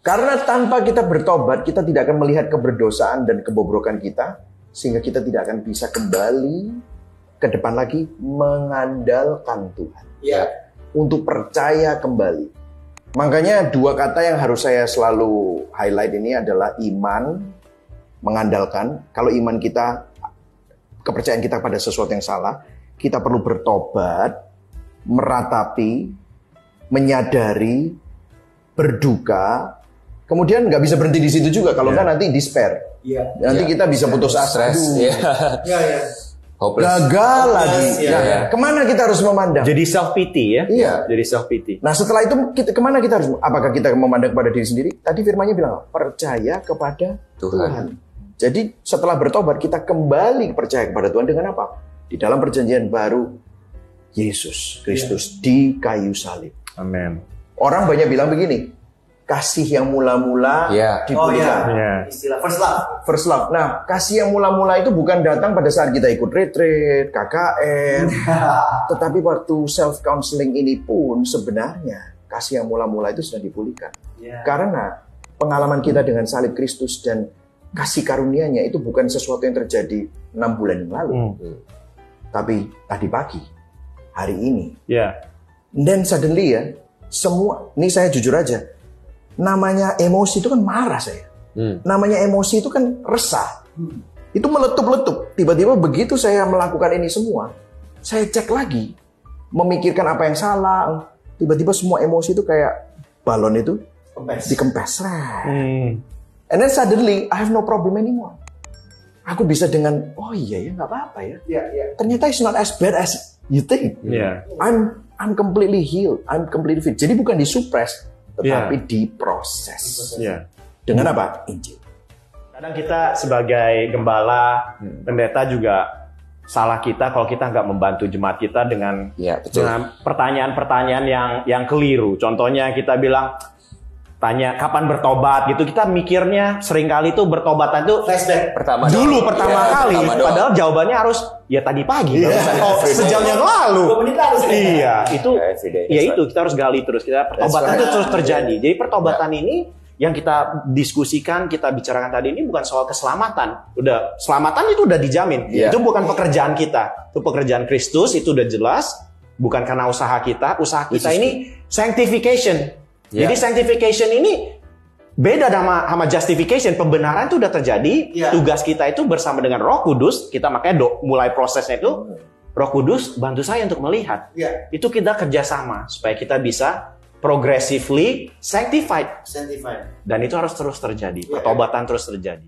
Karena tanpa kita bertobat, kita tidak akan melihat keberdosaan dan kebobrokan kita, sehingga kita tidak akan bisa kembali ke depan lagi mengandalkan Tuhan. Ya. Untuk percaya kembali. Makanya dua kata yang harus saya selalu highlight ini adalah iman, mengandalkan. Kalau iman kita, kepercayaan kita pada sesuatu yang salah, kita perlu bertobat, meratapi, menyadari, berduka. Kemudian nggak bisa berhenti di situ juga, kalau kan nanti despair. Nanti kita bisa putus asa. Gagal lagi. Kemana kita harus memandang? Jadi self pity ya. Iya. Jadi self pity. Nah setelah itu kemana kita harus? Apakah kita memandang kepada diri sendiri? Tadi firman-Nya bilang percaya kepada Tuhan. Jadi setelah bertobat kita kembali percaya kepada Tuhan dengan apa? Di dalam perjanjian baru Yesus Kristus di kayu salib. Amin. Orang banyak bilang begini, kasih yang mula-mula dipulihkan. Istilah first love. First love. Nah, kasih yang mula-mula itu bukan datang pada saat kita ikut retreat, KKN. Tetapi waktu self-counseling ini pun sebenarnya kasih yang mula-mula itu sudah dipulihkan. Karena pengalaman kita dengan salib Kristus dan kasih karunia-Nya itu bukan sesuatu yang terjadi 6 bulan yang lalu. Tapi tadi pagi, hari ini. Dan suddenly ya, semua, ini saya jujur aja, namanya emosi itu kan marah saya. Namanya emosi itu kan resah. Itu meletup-letup. Tiba-tiba begitu saya melakukan ini semua, saya cek lagi, memikirkan apa yang salah. Tiba-tiba semua emosi itu kayak balon itu dikempes. And then suddenly I have no problem anymore. Aku bisa dengan, oh iya ya nggak apa-apa ya. Ternyata it's not as bad as you think. I'm completely healed. I'm completely fit. Jadi bukan disupres, tetapi diproses. Dengan apa? Injil. Kadang kita sebagai gembala, pendeta juga salah kita kalau kita nggak membantu jemaat kita dengan pertanyaan-pertanyaan yang keliru. Contohnya kita bilang, tanya kapan bertobat gitu, kita mikirnya seringkali tuh bertobatan tuh flashback pertama kali, padahal jawabannya harus ya tadi pagi, sejam yang lalu. 2 menit lalu. Itu kita harus gali terus, pertobatan itu terus terjadi. Jadi pertobatan ini yang kita diskusikan, kita bicarakan tadi ini bukan soal keselamatan. Keselamatan itu udah dijamin. Itu bukan pekerjaan kita, itu pekerjaan Kristus, itu udah jelas. Bukan karena usaha kita ini sanctification. Jadi sanctification ini beda sama justification. Pembenaran itu udah terjadi. Tugas kita itu bersama dengan Roh Kudus. Kita makanya mulai prosesnya itu, Roh Kudus bantu saya untuk melihat. Itu kita kerjasama supaya kita bisa progressively sanctified. Dan itu harus terus terjadi. Pertobatan terus terjadi.